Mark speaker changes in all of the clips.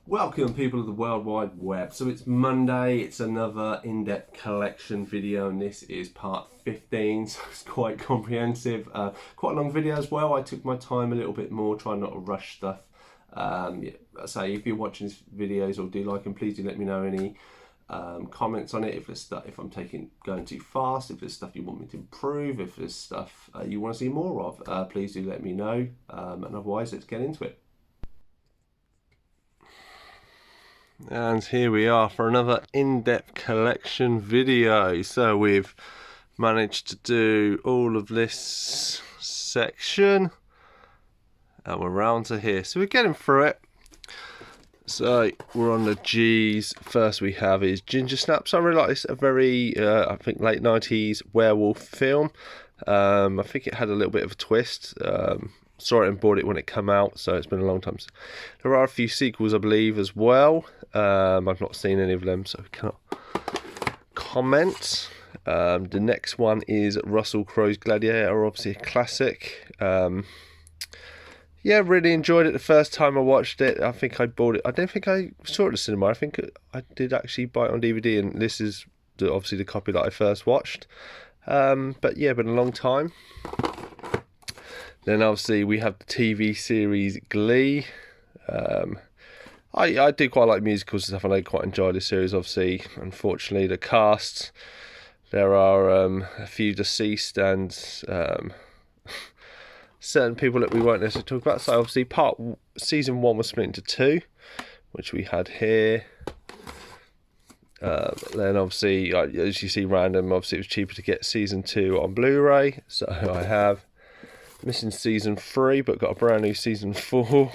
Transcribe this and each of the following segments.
Speaker 1: Welcome people of the World Wide Web. So it's Monday, it's another in-depth collection video, and this is part 15, so it's quite comprehensive. Quite a long video as well. I took my time a little bit more, trying not to rush stuff. Say if you're watching these videos or do like them, please do let me know any comments on it. If there's stuff, if I'm going too fast, if there's stuff you want me to improve, if there's stuff you want to see more of, please do let me know. And otherwise, let's get into it. And here we are for another in-depth collection video. So we've managed to do all of this section and we're round to here, so we're getting through it. So we're on the G's. First we have is Ginger Snaps. I really like this, a very I think late 90s werewolf film. I think it had a little bit of a twist. Saw it and bought it when it came out, so it's been a long time. There are a few sequels, I believe, as well. I've not seen any of them, so I cannot comment. The next one is Russell Crowe's Gladiator, obviously a classic. Yeah, really enjoyed it the first time I watched it. I think I bought it. I don't think I saw it at the cinema. I think I did actually buy it on DVD, and this is obviously the copy that I first watched. But yeah, been a long time. Then obviously we have the TV series Glee. I do quite like musicals and stuff, and I quite enjoy this series. Obviously, unfortunately, the cast, there are a few deceased and certain people that we won't necessarily talk about. So obviously season 1 was split into 2, which we had here. Then obviously, as you see random, obviously it was cheaper to get season 2 on Blu-ray, so I have missing season 3, but got a brand new season 4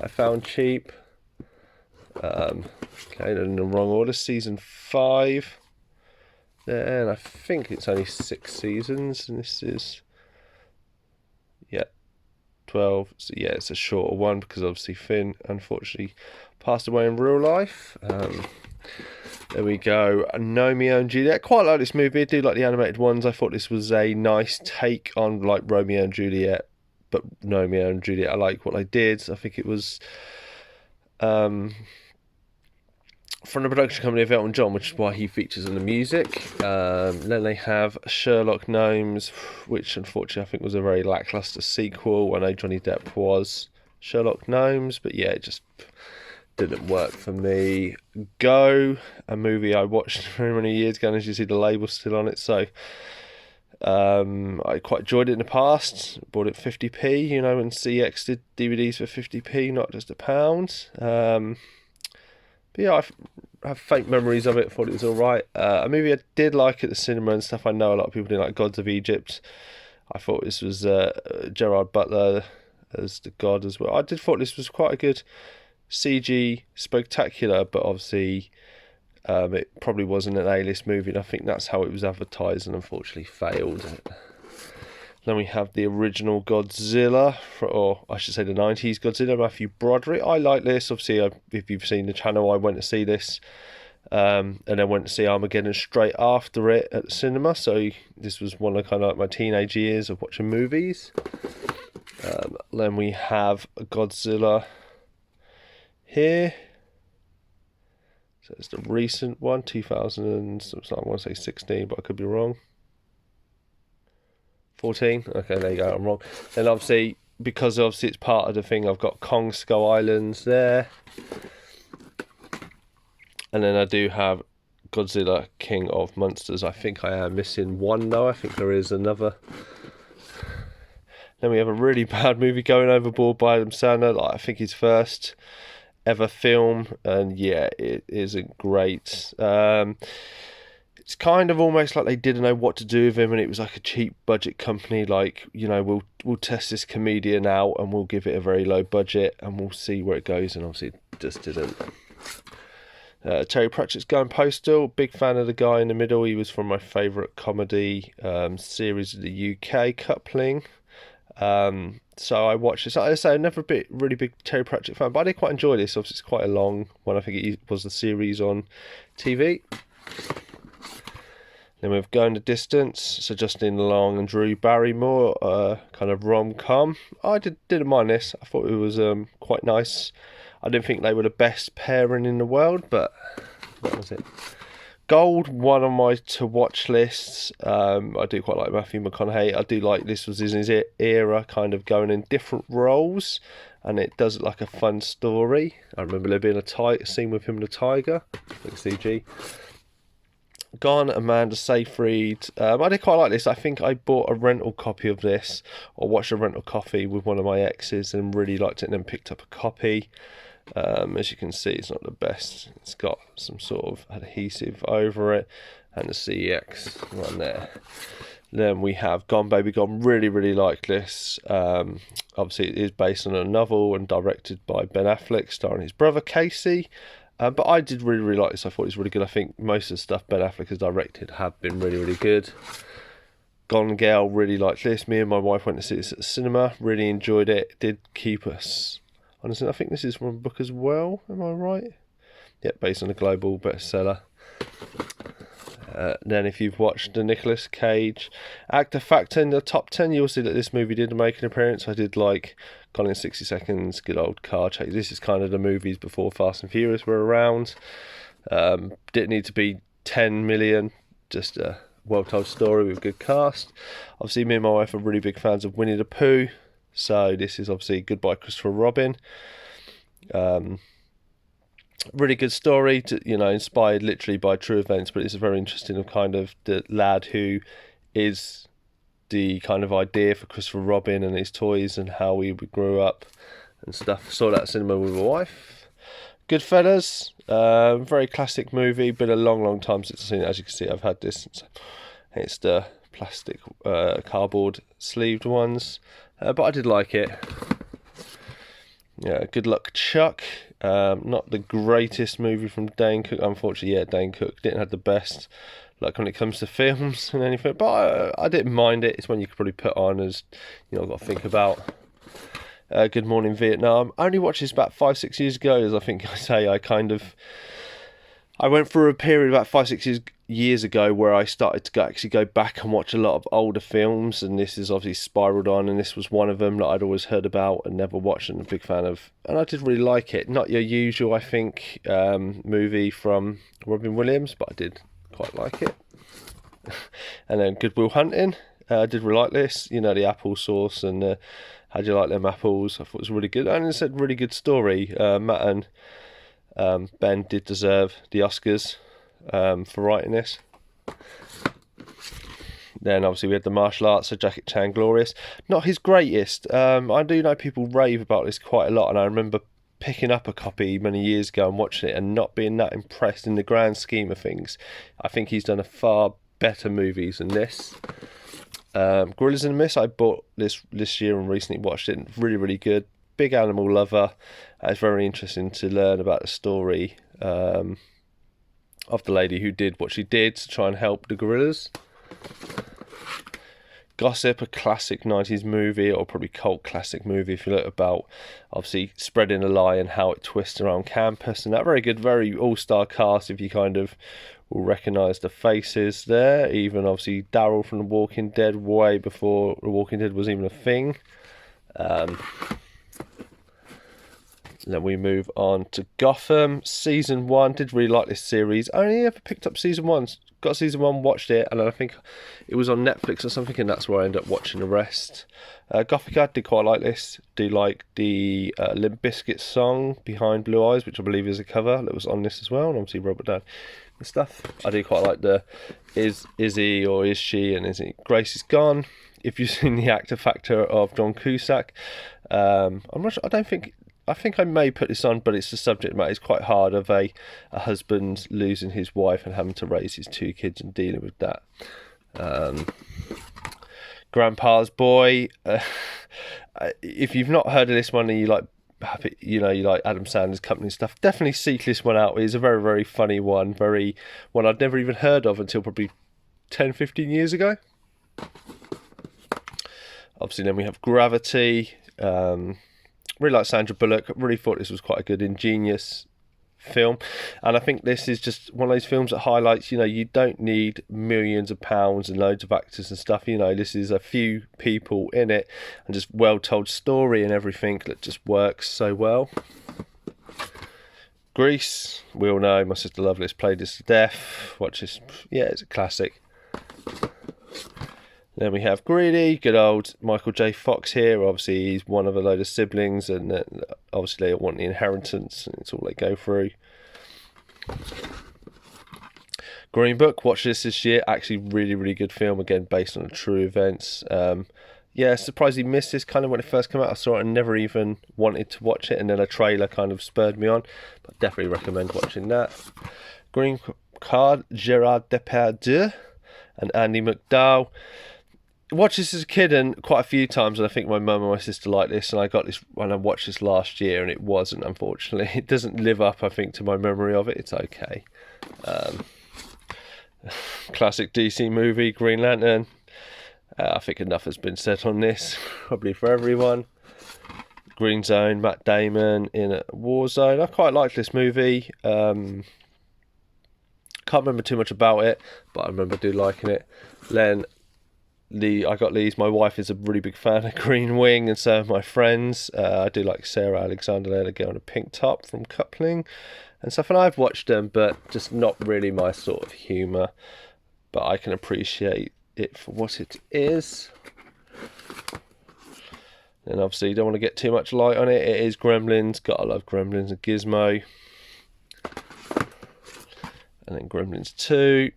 Speaker 1: I found cheap. Okay, in the wrong order. Season 5 there, and I think it's only 6 seasons, and this is 12. So yeah, it's a shorter one because obviously Finn unfortunately passed away in real life. There we go. Romeo and Juliet. Quite like this movie. I do like the animated ones. I thought this was a nice take on like Romeo and Juliet, but Romeo and Juliet, I like what they did. I think it was from the production company of Elton John, which is why he features in the music. Then they have Sherlock Gnomes, which unfortunately I think was a very lackluster sequel. I know Johnny Depp was Sherlock Gnomes, but yeah, it just didn't work for me. Go, a movie I watched very many years ago, and as you see the label still on it, so I quite enjoyed it in the past. Bought it 50p, you know, when CX did DVDs for 50p, not just £1. But yeah, I have faint memories of it. Thought it was alright. A movie I did like at the cinema and stuff, I know a lot of people didn't like, Gods of Egypt. I thought this was Gerard Butler as the god as well. I did thought this was quite a good CG spectacular, but obviously it probably wasn't an A-list movie, and I think that's how it was advertised, and unfortunately failed. Then we have the original Godzilla, or I should say the 90s Godzilla, Matthew Broderick. I like this. Obviously, if you've seen the channel, I went to see this, and then went to see Armageddon straight after it at the cinema. So this was one of kind of like my teenage years of watching movies. Then we have Godzilla here. So it's the recent one, 2000 and I want to say 16, but I could be wrong. 14. Okay, there you go, I'm wrong. Then obviously, because obviously it's part of the thing, I've got Kong Skull Islands there. And then I do have Godzilla King of Monsters. I think I am missing one though. I think there is another. Then we have a really bad movie, Going Overboard by Adam Sandler. Like, I think his first ever film, and yeah, it isn't great. It's kind of almost like they didn't know what to do with him, and it was like a cheap budget company, like, you know, we'll test this comedian out and we'll give it a very low budget and we'll see where it goes, and obviously it just didn't. Terry Pratchett's Going Postal, big fan of the guy in the middle. He was from my favourite comedy series of the UK, Coupling. So I watched this. I say I'm never a really big Terry Pratchett fan, but I did quite enjoy this. Obviously, it's quite a long one. I think it was the series on TV. Then we've Going the Distance, so Justin Long and Drew Barrymore, kind of rom-com. I didn't mind this. I thought it was quite nice. I didn't think they were the best pairing in the world, but that was it. Gold, one of my to watch lists. I do quite like Matthew McConaughey. I do like this was in his era, kind of going in different roles, and it does look like a fun story. I remember there being a scene with him and a tiger, like CG. Gone, Amanda Seyfried. I did quite like this. I think I bought a rental copy of this, or watched a rental copy with one of my exes and really liked it, and then picked up a copy. As you can see, it's not the best. It's got some sort of adhesive over it, and the CEX one there. Then we have Gone Baby Gone. Really, really like this. Obviously, it is based on a novel and directed by Ben Affleck, starring his brother Casey. But I did really, really like this. I thought it was really good. I think most of the stuff Ben Affleck has directed have been really, really good. Gone Girl, really liked this. Me and my wife went to see this at the cinema. Really enjoyed it. It did keep us. Honestly, I think this is from a book as well. Am I right? Yeah, based on a global bestseller. Then if you've watched the Nicolas Cage Actor Factor in the top 10, you'll see that this movie did make an appearance. I did like Gone in 60 Seconds, good old car chase. This is kind of the movies before Fast and Furious were around. Didn't need to be 10 million, just a well-told story with a good cast. Obviously, me and my wife are really big fans of Winnie the Pooh, so this is obviously Goodbye Christopher Robin. Really good story, inspired literally by true events, but it's a very interesting of kind of the lad who is the kind of idea for Christopher Robin and his toys and how he grew up and stuff. Saw that at cinema with my wife. Goodfellas, very classic movie. Been a long, long time since I've seen it. As you can see, I've had this. It's the plastic, cardboard sleeved ones, but I did like it. Yeah, Good Luck Chuck. Not the greatest movie from Dane Cook. Unfortunately, yeah, Dane Cook didn't have the best luck when it comes to films and anything, but I didn't mind it. It's one you could probably put on as, I've got to think about. Good Morning Vietnam. I only watched this about 5-6 years ago, as I think I say. I went through a period about 5-6 years ago where I started to actually go back and watch a lot of older films, and this is obviously spiraled on, and this was one of them that I'd always heard about and never watched and a big fan of, and I did really like it. Not your usual, I think, movie from Robin Williams, but I did quite like it. And then Good Will Hunting. I did really like this, the apple sauce and how'd you like them apples? I thought it was really good, and it's a really good story. Matt and Ben did deserve the Oscars for writing this. Then obviously we had the martial arts, so Jackie Chan Glorious. Not his greatest. I do know people rave about this quite a lot, and I remember picking up a copy many years ago and watching it and not being that impressed in the grand scheme of things. I think he's done a far better movies than this. Gorillas in the Mist, I bought this year and recently watched it. Really, really good. Big animal lover. It's very interesting to learn about the story of the lady who did what she did to try and help the gorillas. Gossip, a classic 90s movie, or probably cult classic movie if you look about, obviously, spreading a lie and how it twists around campus. And that very good, very all-star cast, if you kind of will recognise the faces there. Even, obviously, Daryl from The Walking Dead, way before The Walking Dead was even a thing. Then we move on to Gotham. Season 1, did really like this series. I only ever picked up Season 1. Got Season 1, watched it, and then I think it was on Netflix or something, and that's where I ended up watching the rest. Gothica, did quite like this. Do like the Limp Bizkit song, Behind Blue Eyes, which I believe is a cover that was on this as well, and obviously Robert Downey and stuff. I do quite like the Is he or is she, and is it Grace is Gone. If you've seen the actor factor of John Cusack, I'm not sure, I think I may put this on, but it's the subject matter. It's quite hard of a husband losing his wife and having to raise his 2 kids and dealing with that. Grandpa's Boy. If you've not heard of this one and you like Adam Sandler's Company stuff, definitely seek this one out. It's a very, very funny one. One I'd never even heard of until probably 10-15 years ago. Obviously, then we have Gravity. Really like Sandra Bullock. Really thought this was quite a good, ingenious film, and I think this is just one of those films that highlights, you don't need millions of pounds and loads of actors and stuff. This is a few people in it and just well told story and everything that just works so well. Grease, we all know my sister Lovelace played this to death. Watch this, yeah, it's a classic. Then we have Greedy, good old Michael J. Fox here. Obviously, he's one of a load of siblings, and obviously they want the inheritance, and it's all they go through. Green Book, watch this year. Actually, really, really good film, again, based on true events. Yeah, surprisingly missed this kind of when it first came out. I saw it and never even wanted to watch it, and then a trailer kind of spurred me on. But definitely recommend watching that. Green Card, Gerard Depardieu and Andy McDowell. Watched this as a kid and quite a few times, and I think my mum and my sister liked this, and I got this when I watched this last year, and it wasn't, unfortunately. It doesn't live up, I think, to my memory of it. It's okay. Classic DC movie, Green Lantern. I think enough has been said on this, probably for everyone. Green Zone, Matt Damon in a war zone. I quite liked this movie. Can't remember too much about it, but I remember liking it. Then I got these. My wife is a really big fan of Green Wing, and so are my friends. I do like Sarah Alexander there, the girl in a pink top from Coupling and stuff. And I've watched them, but just not really my sort of humour. But I can appreciate it for what it is. And obviously you don't want to get too much light on it. It is Gremlins. Gotta love Gremlins and Gizmo. And then Gremlins 2.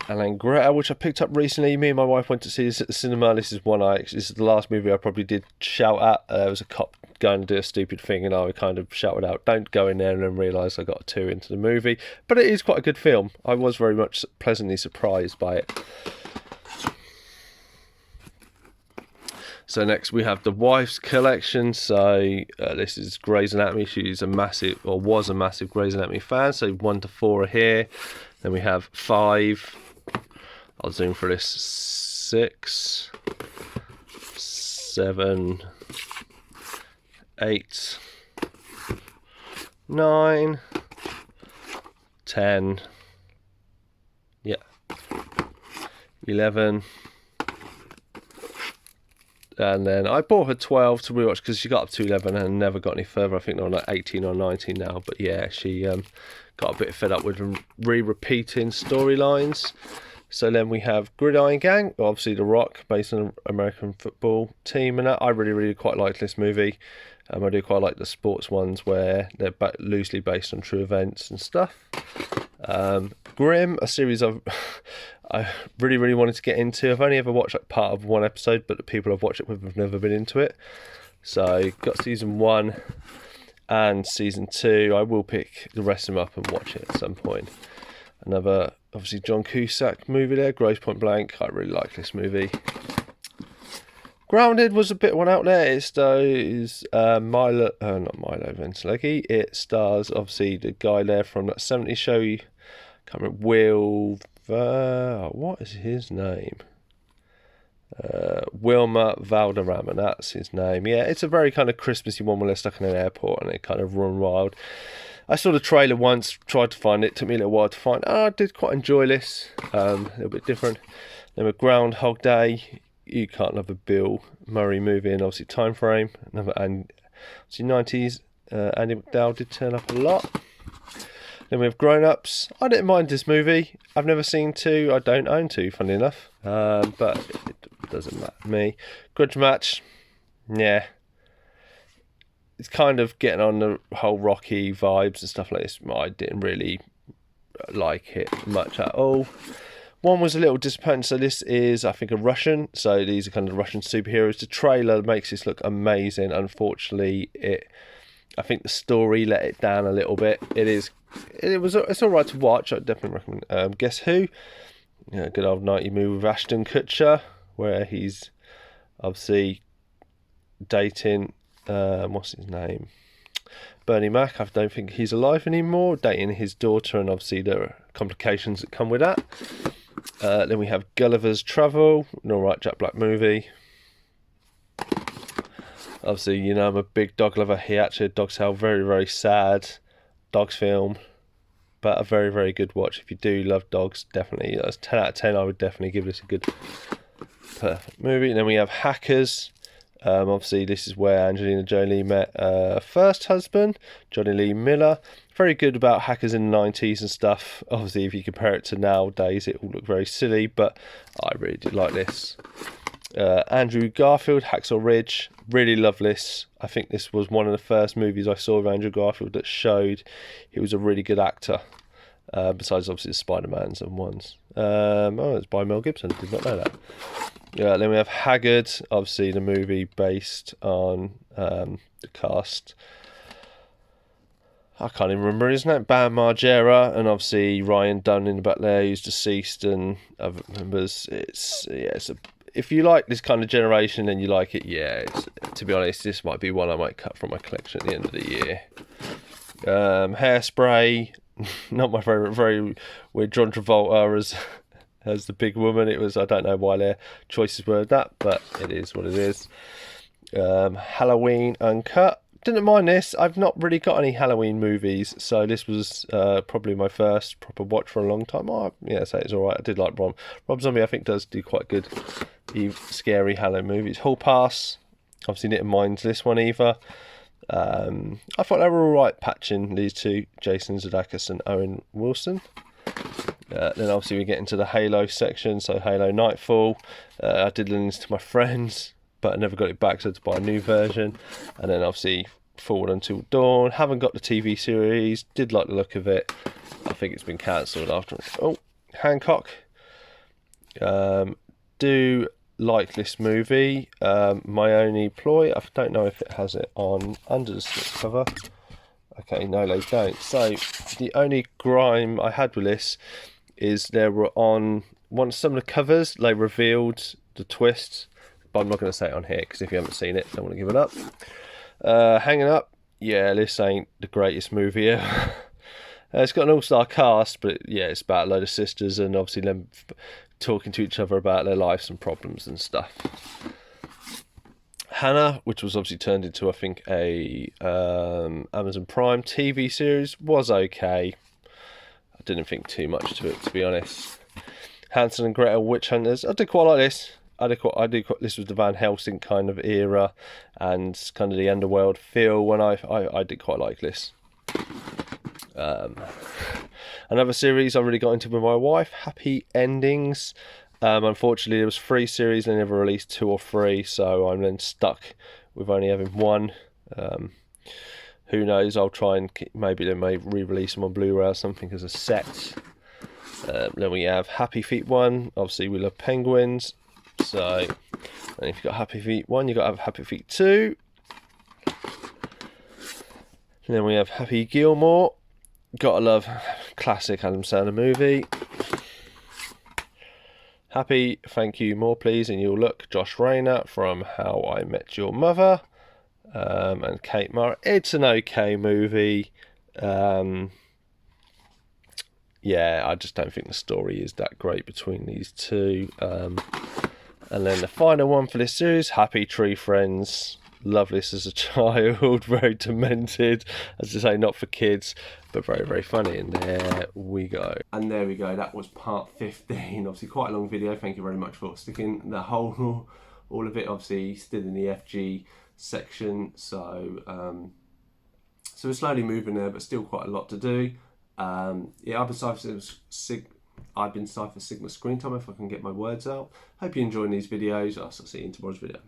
Speaker 1: And then Greta, which I picked up recently. Me and my wife went to see this at the cinema. This is the last movie I probably did shout at. There was a cop going to do a stupid thing, and I kind of shouted out, "Don't go in there," and then realised I got a 2 into the movie. But it is quite a good film. I was very much pleasantly surprised by it. So next we have the Wife's Collection. So this is Grey's Anatomy. She's was a massive Grey's Anatomy fan. So 1 to 4 are here. Then we have 5. I'll zoom for this. 6, 7, 8, 9, 10. Yeah. 11. And then I bought her 12 to rewatch because she got up to 11 and never got any further. I think they're on like 18 or 19 now. But yeah, she got a bit fed up with repeating storylines. So then we have Gridiron Gang, obviously The Rock, based on an American football team. And I really, really quite like this movie. I do quite like the sports ones where they're loosely based on true events and stuff. Grimm, a series I really, really wanted to get into. I've only ever watched like part of one episode, but the people I've watched it with have never been into it. So got season 1 and season 2. I will pick the rest of them up and watch it at some point. Another, obviously, John Cusack movie there, Grosse Point Blank. I really like this movie. Grounded was a bit one out there. It stars not Milo Ventimiglia. It stars, obviously, the guy there from that 70s show. I can't remember, what is his name? Wilmer Valderrama, that's his name. Yeah, it's a very kind of Christmassy one where they're stuck in an airport and they kind of run wild. I saw the trailer once, tried to find it, took me a little while to find. I did quite enjoy this, a little bit different. Then with Groundhog Day, you can't love a Bill Murray movie, and obviously Time Frame. And obviously 90s, Andy McDowell did turn up a lot. Then we have Grown Ups. I didn't mind this movie. I've never seen 2. I don't own 2, funny enough. But it doesn't matter to me. Grudge Match. Yeah. It's kind of getting on the whole Rocky vibes and stuff like this. I didn't really like it much at all. One was a little disappointing. So this is, I think, a Russian. So these are kind of Russian superheroes. The trailer makes this look amazing. Unfortunately, I think the story let it down a little bit. It's all right to watch. I definitely recommend. Guess Who? Yeah, good old 90s movie with Ashton Kutcher, where he's obviously dating. What's his name? Bernie Mac. I don't think he's alive anymore. Dating his daughter, and obviously there are complications that come with that. Then we have Gulliver's Travel, an alright Jack Black movie. Obviously, I'm a big dog lover. He actually had Dog's Hell, very, very sad dogs film, but a very, very good watch. If you do love dogs, definitely. That's 10 out of 10. I would definitely give this a good, perfect movie. And then we have Hackers. Obviously, this is where Angelina Jolie met her first husband, Johnny Lee Miller. Very good about hackers in the 90s and stuff. Obviously, if you compare it to nowadays, it will look very silly, but I really did like this. Andrew Garfield, Hacksaw Ridge. Really love this. I think this was one of the first movies I saw of Andrew Garfield that showed he was a really good actor. Besides, obviously, the Spider-Mans and ones. It's by Mel Gibson. Did not know that. Then we have Haggard, obviously the movie based on the cast. I can't even remember his name. Bam Margera, and obviously Ryan Dunn in the back there, who's deceased, and other members. If you like this kind of generation and you like it, to be honest, this might be one I might cut from my collection at the end of the year. Hairspray, not my favourite. Very weird. John Travolta as the big woman. It was, I don't know why their choices were that, but it is what it is. Halloween Uncut. Didn't mind this. I've not really got any Halloween movies, so this was probably my first proper watch for a long time. So it's alright. I did like Rob Zombie. I think does do quite good scary Halloween movies. Hall Pass, obviously didn't mind this one either. I thought they were alright patching these two, Jason Sudeikis and Owen Wilson. Then obviously we get into the Halo section, so Halo Nightfall. I did lend this to my friends, but I never got it back, so I had to buy a new version. And then obviously Forward Until Dawn. Haven't got the TV series. Did like the look of it. I think it's been cancelled after. Hancock. Do like this movie. My Only Ploy. I don't know if it has it on under the slipcover. Okay, no, they don't. So the only grime I had with this is there were on some of the covers they revealed the twist, but I'm not going to say it on here because if you haven't seen it, don't want to give it up. Hanging Up, this ain't the greatest movie ever. It's got an all-star cast, but it's about a load of sisters and obviously them talking to each other about their lives and problems and stuff. Hannah, which was obviously turned into, I think, a Amazon Prime TV series, was okay. I didn't think too much to it, to be honest. Hansel and Gretel Witch Hunters. I did quite like this. This was the Van Helsing kind of era and kind of the underworld feel when I did quite like this. Another series I really got into with my wife, Happy Endings. Unfortunately, there was 3 series, they never released 2 or 3, so I'm then stuck with only having 1. Who knows? I'll try and maybe they may re-release them on Blu-ray or something as a set. Then we have Happy Feet 1. Obviously, we love penguins, so and if you've got Happy Feet 1, you've got to have Happy Feet 2. And then we have Happy Gilmore. Gotta love classic Adam Sandler movie. Happy, Thank You, More Please, and You'll Look, Josh Rayner from How I Met Your Mother, and Kate Mara. It's an okay movie. I just don't think the story is that great between these two. And then the final one for this series, Happy Tree Friends. Love this as a child, very demented, as I say, not for kids, but very, very funny. And there we go. And there we go, that was part 15. Obviously quite a long video, thank you very much for sticking the whole, all of it, obviously still in the FG section. So we're slowly moving there, but still quite a lot to do. I've been Cypher Sigma Screen Time, if I can get my words out. Hope you're enjoying these videos. I'll see you in tomorrow's video.